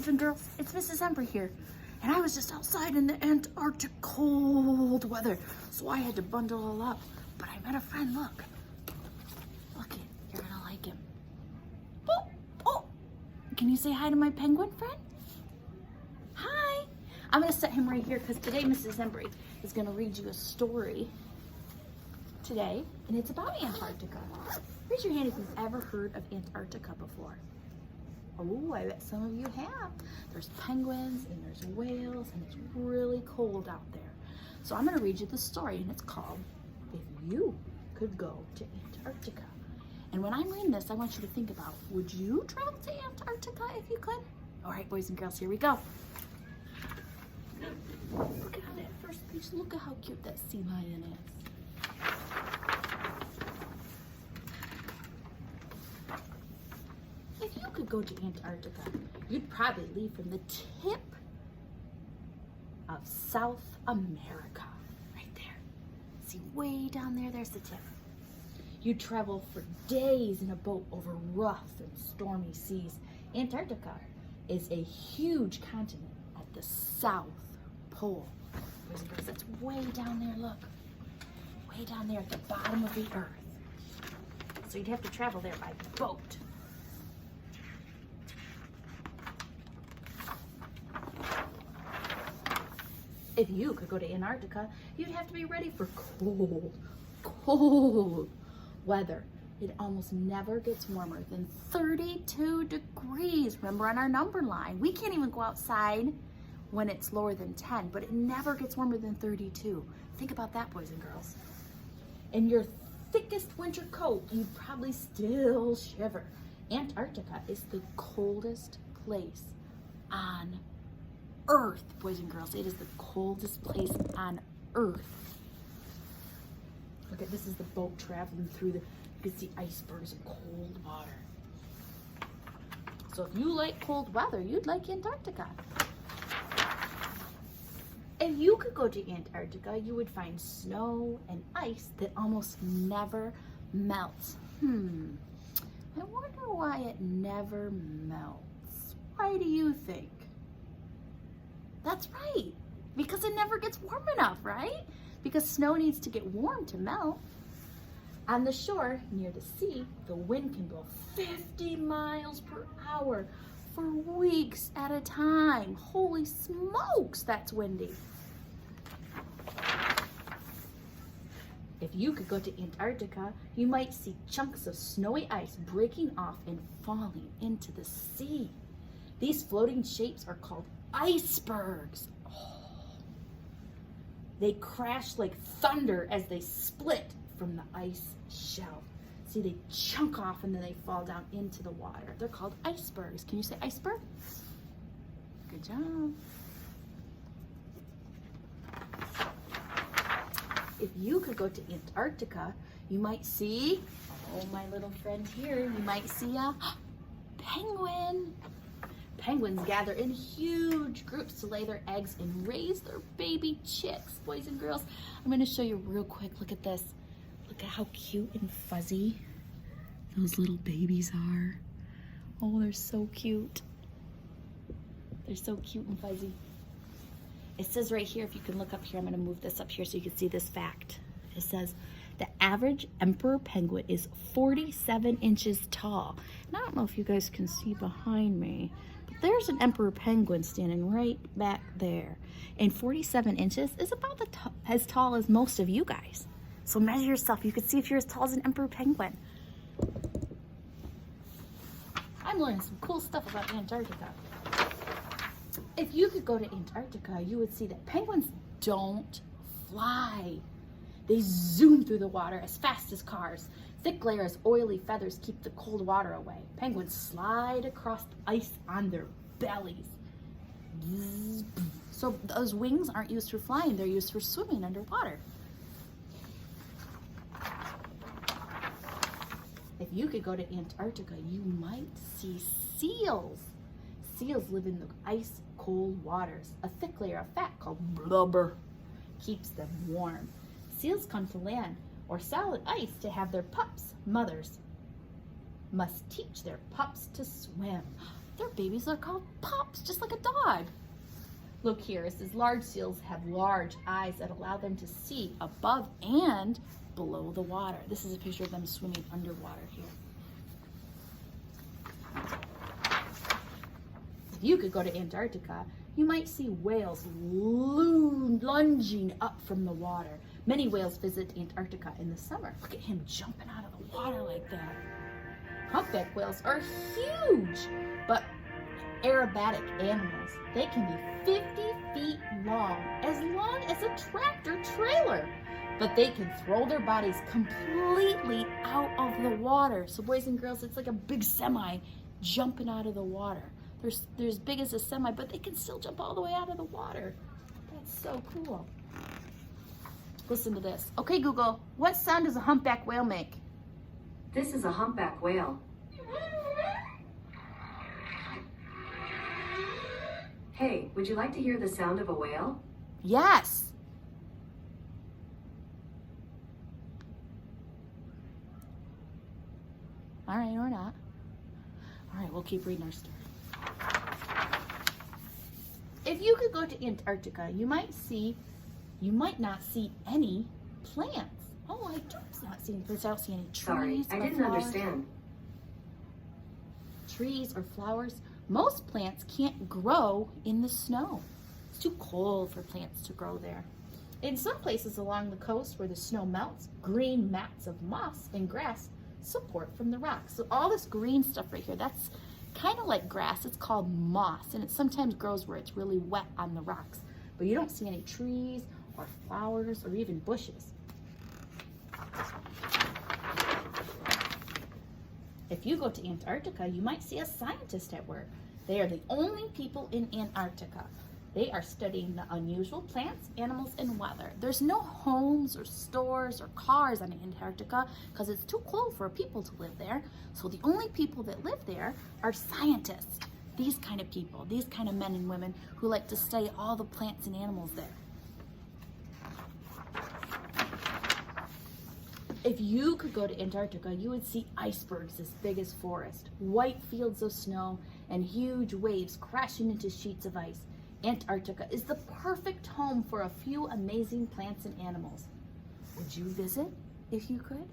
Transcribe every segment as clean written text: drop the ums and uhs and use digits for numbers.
boys and girls, it's Mrs. Embrey here. And I was just outside in the Antarctic cold weather, so I had to bundle all up. But I met a friend, look. Look it, you're gonna like him. Oh, oh, can you say hi to my penguin friend? Hi. I'm gonna set him right here because today Mrs. Embrey is gonna read you a story today, and it's about Antarctica. Raise your hand if you've ever heard of Antarctica before. Oh, I bet some of you have. There's penguins and there's whales and it's really cold out there. So I'm gonna read you the story and it's called If You Could Go to Antarctica. And when I'm reading this, I want you to think about, would you travel to Antarctica if you could? All right, boys and girls, here we go. Look at that first page. Look at how cute that sea lion is. If you could go to Antarctica, you'd probably leave from the tip of South America, right there. See, way down there, there's the tip. You'd travel for days in a boat over rough and stormy seas. Antarctica is a huge continent at the South Pole. That's way down there, look. Way down there at the bottom of the earth. So you'd have to travel there by boat. If you could go to Antarctica, you'd have to be ready for cold weather. It almost never gets warmer than 32 degrees. Remember on our number line, we can't even go outside when it's lower than 10, but it never gets warmer than 32. Think about that, boys and girls. In your thickest winter coat, you'd probably still shiver. Antarctica is the coldest place on Earth, boys and girls. It is the coldest place on Earth. Look at this, is the boat traveling through you can see icebergs and cold water. So if you like cold weather, you'd like Antarctica. If you could go to Antarctica, you would find snow and ice that almost never melts. I wonder why it never melts. Why do you think? That's right, because it never gets warm enough, right? Because snow needs to get warm to melt. On the shore, near the sea, the wind can blow 50 miles per hour for weeks at a time. Holy smokes, that's windy. If you could go to Antarctica, you might see chunks of snowy ice breaking off and falling into the sea. These floating shapes are called icebergs. Oh. They crash like thunder as they split from the ice shelf. See, they chunk off and then they fall down into the water. They're called icebergs. Can you say iceberg? Good job. If you could go to Antarctica, you might see, oh, my little friend here, you might see a penguin. Penguins gather in huge groups to lay their eggs and raise their baby chicks. Boys and girls, I'm gonna show you real quick. Look at this. Look at how cute and fuzzy those little babies are. Oh, they're so cute. They're so cute and fuzzy. It says right here, if you can look up here, I'm gonna move this up here so you can see this fact. It says, the average emperor penguin is 47 inches tall. And I don't know if you guys can see behind me, but there's an emperor penguin standing right back there. And 47 inches is about as tall as most of you guys. So measure yourself. You can see if you're as tall as an emperor penguin. I'm learning some cool stuff about Antarctica. If you could go to Antarctica, you would see that penguins don't fly. They zoom through the water as fast as cars. Thick layers of oily feathers keep the cold water away. Penguins slide across the ice on their bellies. So those wings aren't used for flying, they're used for swimming underwater. If you could go to Antarctica, you might see seals. Seals live in the ice cold waters. A thick layer of fat called blubber keeps them warm. Seals come to land or solid ice to have their pups. Mothers must teach their pups to swim. Their babies are called pups, just like a dog. Look here, it says large seals have large eyes that allow them to see above and below the water. This is a picture of them swimming underwater here. If you could go to Antarctica, you might see whales lunging up from the water. Many whales visit Antarctica in the summer. Look at him jumping out of the water like that. Humpback whales are huge, but aerobatic animals. They can be 50 feet long as a tractor trailer. But they can throw their bodies completely out of the water. So boys and girls, it's like a big semi jumping out of the water. They're as big as a semi, but they can still jump all the way out of the water. That's so cool. Listen to this. Okay, Google, what sound does a humpback whale make? This is a humpback whale. Hey, would you like to hear the sound of a whale? Yes. All right, or not. All right, we'll keep reading our story. If you could go to Antarctica, you might not see any plants. Oh, I don't see any plants. I don't see any trees. Sorry, I didn't understand. Trees or flowers. Most plants can't grow in the snow. It's too cold for plants to grow there. In some places along the coast where the snow melts, green mats of moss and grass support from the rocks. So all this green stuff right here, that's kind of like grass. It's called moss, and it sometimes grows where it's really wet on the rocks. But you don't see any trees or flowers or even bushes. If you go to Antarctica, you might see a scientist at work. They are the only people in Antarctica. They are studying the unusual plants, animals, and weather. There's no homes or stores or cars on Antarctica because it's too cold for people to live there. So the only people that live there are scientists. These kind of people, these kind of men and women who like to study all the plants and animals there. If you could go to Antarctica, you would see icebergs as big as forest, white fields of snow, and huge waves crashing into sheets of ice. Antarctica is the perfect home for a few amazing plants and animals. Would you visit if you could?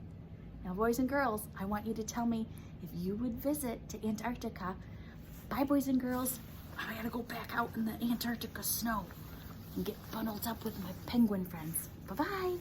Now, boys and girls, I want you to tell me if you would visit to Antarctica. Bye, boys and girls. I gotta go back out in the Antarctica snow and get bundled up with my penguin friends. Bye-bye.